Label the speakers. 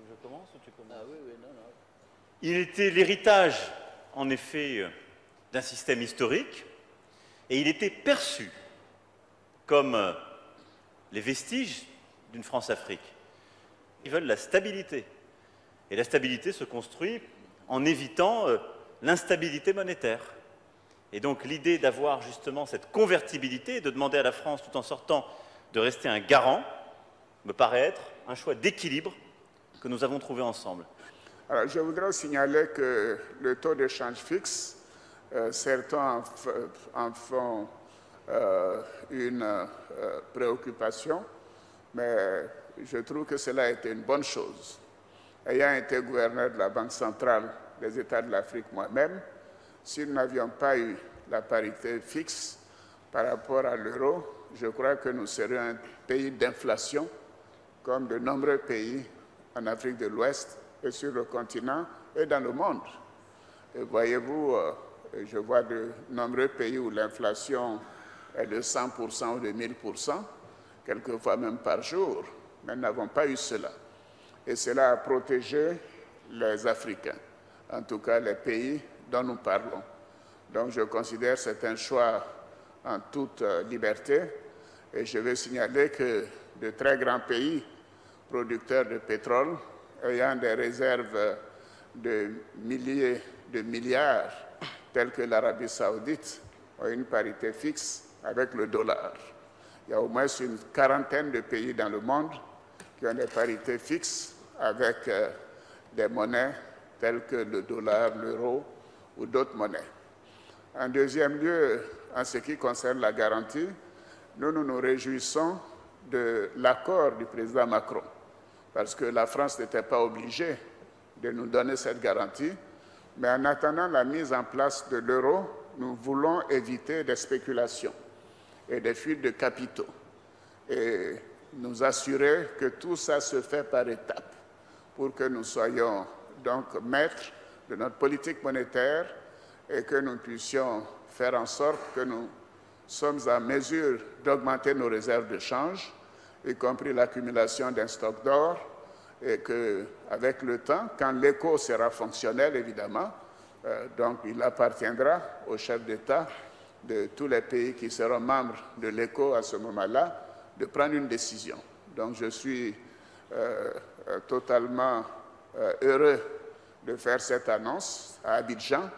Speaker 1: Je commence ou tu commences?
Speaker 2: Ah oui, oui, non, non.
Speaker 1: Il était l'héritage, en effet, d'un système historique, et il était perçu comme les vestiges d'une France-Afrique. Ils veulent la stabilité. Et la stabilité se construit en évitant l'instabilité monétaire. Et donc l'idée d'avoir justement cette convertibilité et de demander à la France, tout en sortant, de rester un garant, me paraît être un choix d'équilibre que nous avons trouvé ensemble.
Speaker 3: Alors, je voudrais signaler que le taux de change fixe, certains en font une préoccupation, mais je trouve que cela a été une bonne chose. Ayant été gouverneur de la Banque centrale des États de l'Afrique moi-même, si nous n'avions pas eu la parité fixe par rapport à l'euro, je crois que nous serions un pays d'inflation, comme de nombreux pays en Afrique de l'Ouest et sur le continent et dans le monde. Et voyez-vous, je vois de nombreux pays où l'inflation est de 100% ou de 1000%, quelquefois même par jour, mais nous n'avons pas eu cela. Et cela a protégé les Africains, en tout cas les pays dont nous parlons. Donc je considère que c'est un choix en toute liberté, et je veux signaler que de très grands pays producteurs de pétrole, ayant des réserves de milliers de milliards, tels que l'Arabie saoudite, ont une parité fixe avec le dollar. Il y a au moins une quarantaine de pays dans le monde qui ont des parités fixes avec des monnaies telles que le dollar, l'euro ou d'autres monnaies. En deuxième lieu, en ce qui concerne la garantie, nous nous réjouissons de l'accord du président Macron, parce que la France n'était pas obligée de nous donner cette garantie, mais en attendant la mise en place de l'euro, nous voulons éviter des spéculations et des fuites de capitaux et nous assurer que tout ça se fait par étapes pour que nous soyons donc maîtres de notre politique monétaire et que nous puissions faire en sorte que nous sommes en mesure d'augmenter nos réserves de change, y compris l'accumulation d'un stock d'or, et qu'avec le temps, quand l'éco sera fonctionnel, évidemment, donc il appartiendra aux chefs d'État de tous les pays qui seront membres de l'éco à ce moment-là de prendre une décision. Donc je suis totalement heureux de faire cette annonce à Abidjan